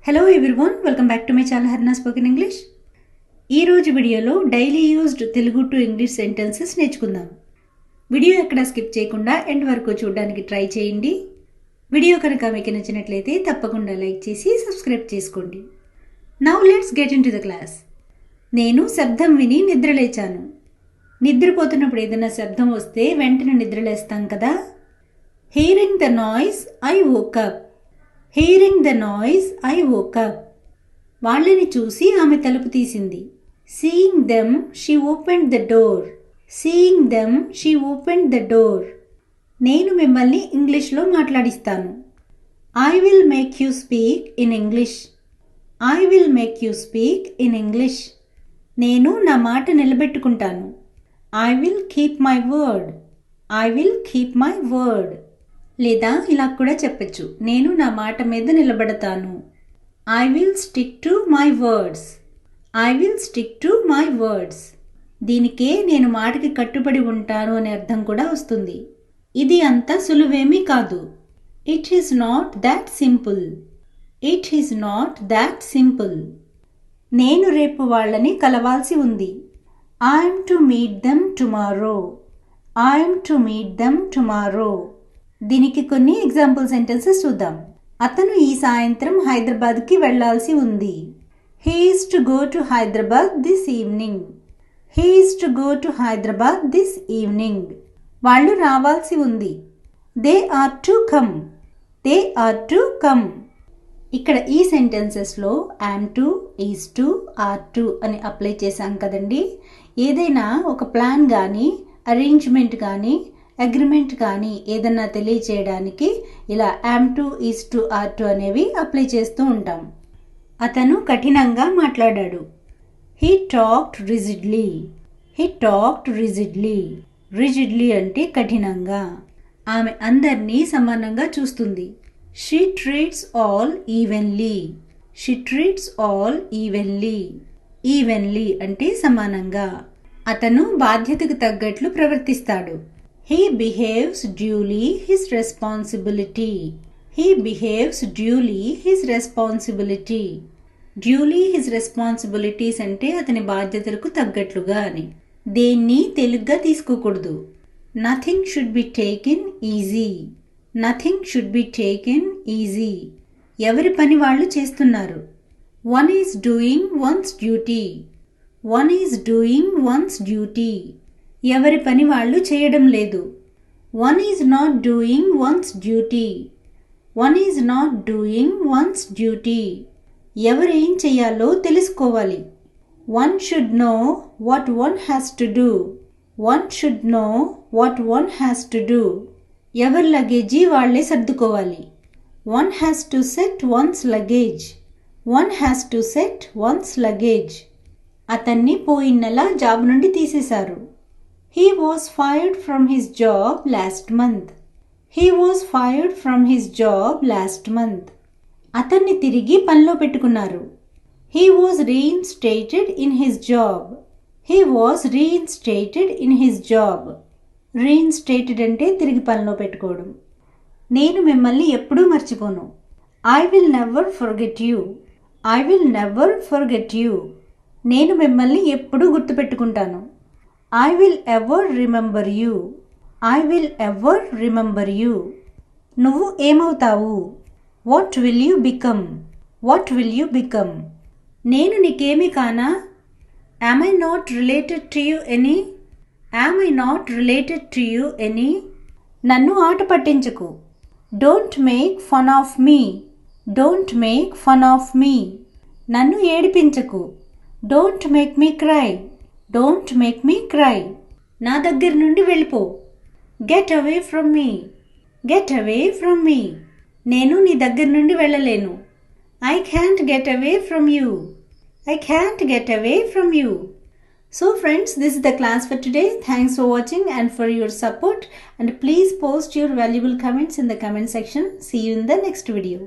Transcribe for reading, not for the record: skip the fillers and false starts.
Hello everyone, welcome back to my channel హర్నా spoken English. ఈరోజు వీడియోలో daily used Telugu to English sentences నేర్చుకుందాం. Video ఎక్కడ స్కిప్ చేయకుండా ఎండ్ వరకు చూడడానికి ట్రై చేయండి. వీడియో కనుక మీకు నచ్చినట్లయితే తప్పకుండా లైక్ చేసి సబ్స్క్రైబ్ చేసుకోండి. Now let's get in to the class. నేను శబ్దం విని నిద్రలేచాను. నిద్రపోతున్నప్పుడు ఏదైనా శబ్దం వస్తే వెంటనే నిద్రలేస్తాం కదా. Hearing the noise I woke up. Hearing the noise, I woke up. వాళ్ళని చూసి ఆమె తలుపు తీసింది. Seeing them, she opened the door. Seeing them, she opened the door. నేను మిమ్మల్ని ఇంగ్లీష్లో మాట్లాడిస్తాను. I will make you speak in English. I will make you speak in English. నేను నా మాట నిలబెట్టుకుంటాను. I will keep my word. I will keep my word. లేదా ఇలా కూడా చెప్పచ్చు, నేను నా మాట మీద నిలబడతాను. I will stick to my words. I will stick to my words. దీనికే నేను మాటకి కట్టుబడి ఉంటాను అనే అర్థం కూడా వస్తుంది. ఇది అంత సులువేమీ కాదు. It is not that simple. It is not that simple. నేను రేపు వాళ్ళని కలవాల్సి ఉంది. I'm to meet them tomorrow. I'm to meet them tomorrow. దీనికి కొన్ని ఎగ్జాంపుల్ సెంటెన్సెస్ చూద్దాం. అతను ఈ సాయంత్రం హైదరాబాద్కి వెళ్లాల్సి ఉంది. He is to go to Hyderabad this evening. He is to go to Hyderabad this evening. వాళ్ళు రావాల్సి ఉంది. They are to come. They are to come. ఇక్కడ ఈ సెంటెన్సెస్లో am to, is to, are to అని అప్లై చేశాం కదండి. ఏదైనా ఒక ప్లాన్ కానీ అరేంజ్మెంట్ కానీ అగ్రిమెంట్ కానీ ఏదన్నా తెలియచేయడానికి ఇలా am to, is to, are to అనేవి అప్లై చేస్తూ ఉంటాం. అతను కఠినంగా మాట్లాడాడు. He talked rigidly. He talked rigidly. Rigidly అంటే కఠినంగా. ఆమె అందరినీ సమానంగా చూస్తుంది. She treats all evenly. She treats all evenly. Evenly అంటే సమానంగా. అతను బాధ్యతకు తగ్గట్లు ప్రవర్తిస్తాడు. He behaves duly his responsibility. He behaves duly his responsibility. Duly his responsibilities అంటే అతని బాధ్యతలకు తగ్గట్లుగా అని. దేన్ని తెలుగ్గా తీసుకోకూడదు. Nothing should be taken easy. Nothing should be taken easy. ఎవరి పని వాళ్ళు చేస్తున్నారు. One is doing one's duty. One is doing one's duty. ఎవరి పని వాళ్ళు చేయడం లేదు. One is not doing one's duty. One is not doing one's duty. ఎవరేం చేయాలో తెలుసుకోవాలి. One should know what one has to do. One should know what one has to do. ఎవరి luggage వాళ్లే సర్దుకోవాలి. One has to set one's luggage. One has to set one's luggage. అతన్ని పోయిన నెల job నుండి తీసేశారు. He was fired from his job last month. He was fired from his job last month. అతన్ని తిరిగి పనిలో పెట్టుకున్నారు. He was reinstated in his job. He was reinstated in his job. Reinstated అంటే తిరిగి పనిలో పెట్టుకోవడం. నేను మిమ్మల్ని ఎప్పుడూ మర్చిపోను. I will never forget you. I will never forget you. నేను మిమ్మల్ని ఎప్పుడూ గుర్తుపెట్టుకుంటాను. I will ever remember you. I will ever remember you. నువ్వు ఏమవుతావు. What will you become? What will you become? నేను నీకేమి కానా. Am I not related to you any? Am I not related to you any? నన్ను ఆట పట్టించకు. Don't make fun of me. Don't make fun of me. నన్ను ఏడిపించకు. Don't make me cry. Don't make me cry. నా దగ్గర నుండి వెళ్ళిపో. Get away from me. Get away from me. నేను నీ దగ్గర నుండి వెళ్ళలేను. I can't get away from you. I can't get away from you. So friends, this is the class for today. Thanks for watching and for your support, and please post your valuable comments in the comment section. See you in the next video.